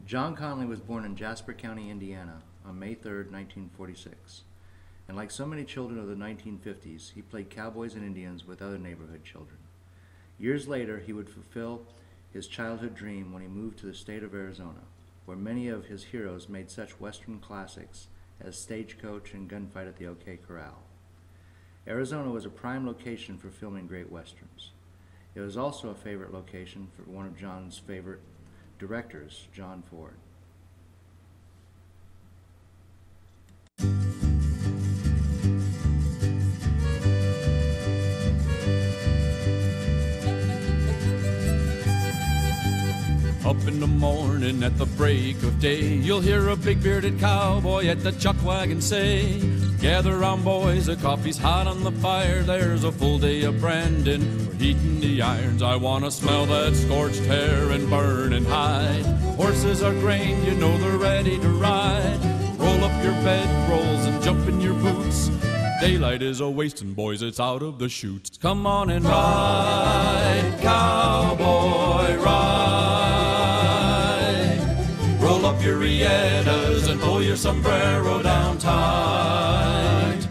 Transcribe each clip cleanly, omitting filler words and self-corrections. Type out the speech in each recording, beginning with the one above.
John Conley was born in Jasper County, Indiana on May 3, 1946. And like so many children of the 1950s, he played cowboys and Indians with other neighborhood children. Years later, he would fulfill his childhood dream when he moved to the state of Arizona, where many of his heroes made such Western classics as Stagecoach and Gunfight at the OK Corral. Arizona was a prime location for filming great Westerns. It was also a favorite location for one of John's favorite directors, John Ford. Up in the morning at the break of day, you'll hear a big bearded cowboy at the chuck wagon say, "Gather round, boys, the coffee's hot on the fire. There's a full day of branding, we're heating the irons. I want to smell that scorched hair and burning hide. Horses are grain, you know they're ready to ride. Roll up your bedrolls and jump in your boots. Daylight is a-wasting, boys, it's out of the chutes. Come on and ride, cowboy, ride. Roll up your riatas and pull your sombrero down tight.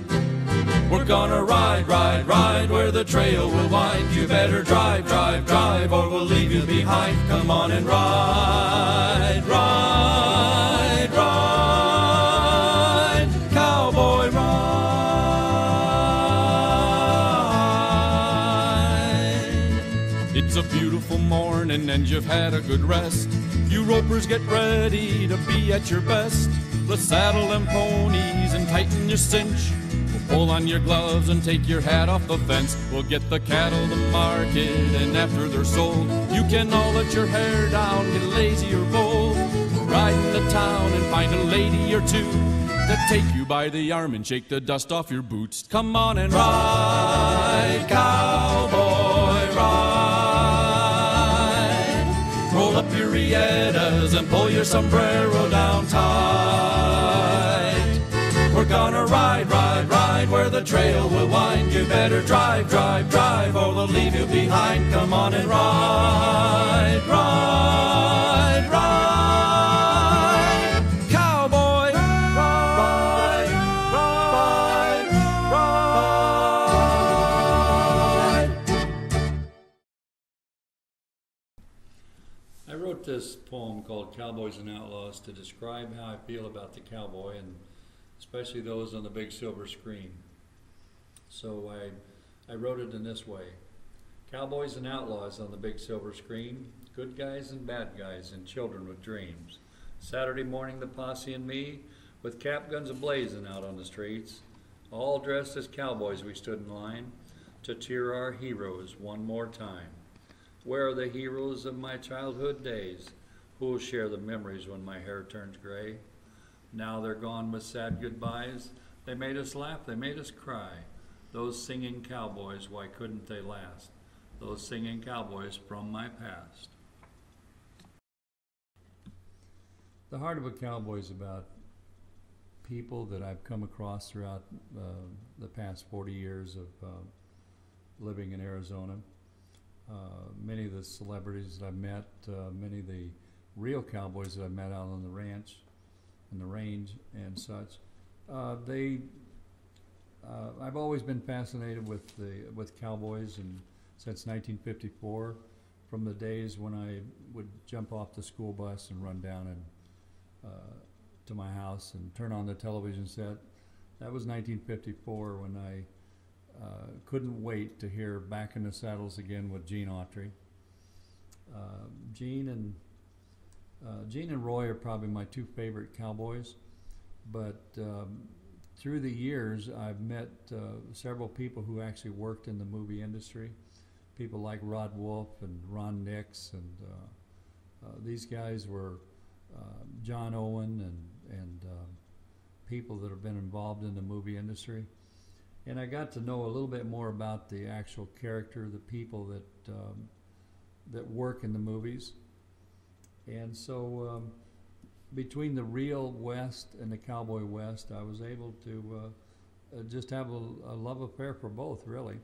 We're gonna ride, ride, ride where the trail will wind. You better drive, drive, drive, or we'll leave you behind. Come on and ride, ride, ride, cowboy, ride. It's a beautiful morning and you've had a good rest. You ropers get ready to be at your best. Let's saddle them ponies and tighten your cinch. We'll pull on your gloves and take your hat off the fence. We'll get the cattle to market, and after they're sold, you can all let your hair down, get lazy or bold. Ride in the town and find a lady or two that take you by the arm and shake the dust off your boots. Come on and ride, cowboy, ride. Roll up your riatas and pull your sombrero down tight. We're gonna ride, ride, ride where the trail will wind. You better drive, drive, drive, or we'll leave you behind. Come on and ride, ride, ride, cowboy, ride, ride, ride. I wrote this poem called Cowboys and Outlaws to describe how I feel about the cowboy, and especially those on the big silver screen. So I wrote it in this way. Cowboys and outlaws on the big silver screen, good guys and bad guys and children with dreams. Saturday morning the posse and me, with cap guns a-blazing out on the streets. All dressed as cowboys we stood in line to cheer our heroes one more time. Where are the heroes of my childhood days? Who will share the memories when my hair turns gray? Now they're gone with sad goodbyes. They made us laugh, they made us cry. Those singing cowboys, why couldn't they last? Those singing cowboys from my past. The Heart of a Cowboy is about people that I've come across throughout the past 40 years of living in Arizona. Many of the celebrities that I've met, many of the real cowboys that I've met out on the ranch and the range and such. I've always been fascinated with cowboys, and since 1954, from the days when I would jump off the school bus and run down and to my house and turn on the television set. That was 1954 when I couldn't wait to hear Back in the Saddles Again with Gene Autry. Gene and Roy are probably my two favorite cowboys, but through the years I've met several people who actually worked in the movie industry, people like Rod Wolf and Ron Nix, and these guys were John Owen and people that have been involved in the movie industry. And I got to know a little bit more about the actual character, the people that work in the movies. And so between the real West and the cowboy West, I was able to just have a love affair for both, really.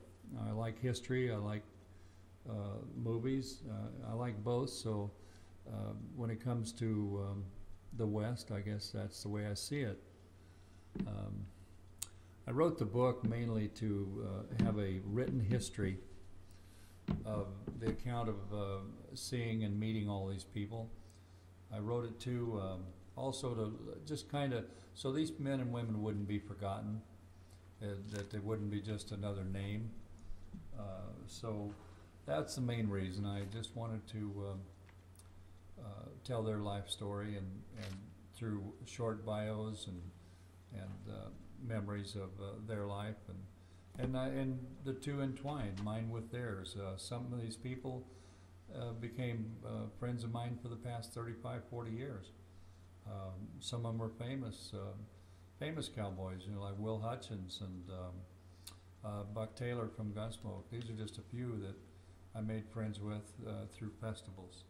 I like history, I like movies, I like both, so when it comes to the West, I guess that's the way I see it. I wrote the book mainly to have a written history of the account of seeing and meeting all these people. I wrote it too also to just kind of, so these men and women wouldn't be forgotten, that they wouldn't be just another name. So that's the main reason. I just wanted to tell their life story, and through short bios and memories of their life, and the two entwined, mine with theirs. Some of these people became friends of mine for the past 35, 40 years. Some of them were famous cowboys, like Will Hutchins and Buck Taylor from Gunsmoke. These are just a few that I made friends with through festivals.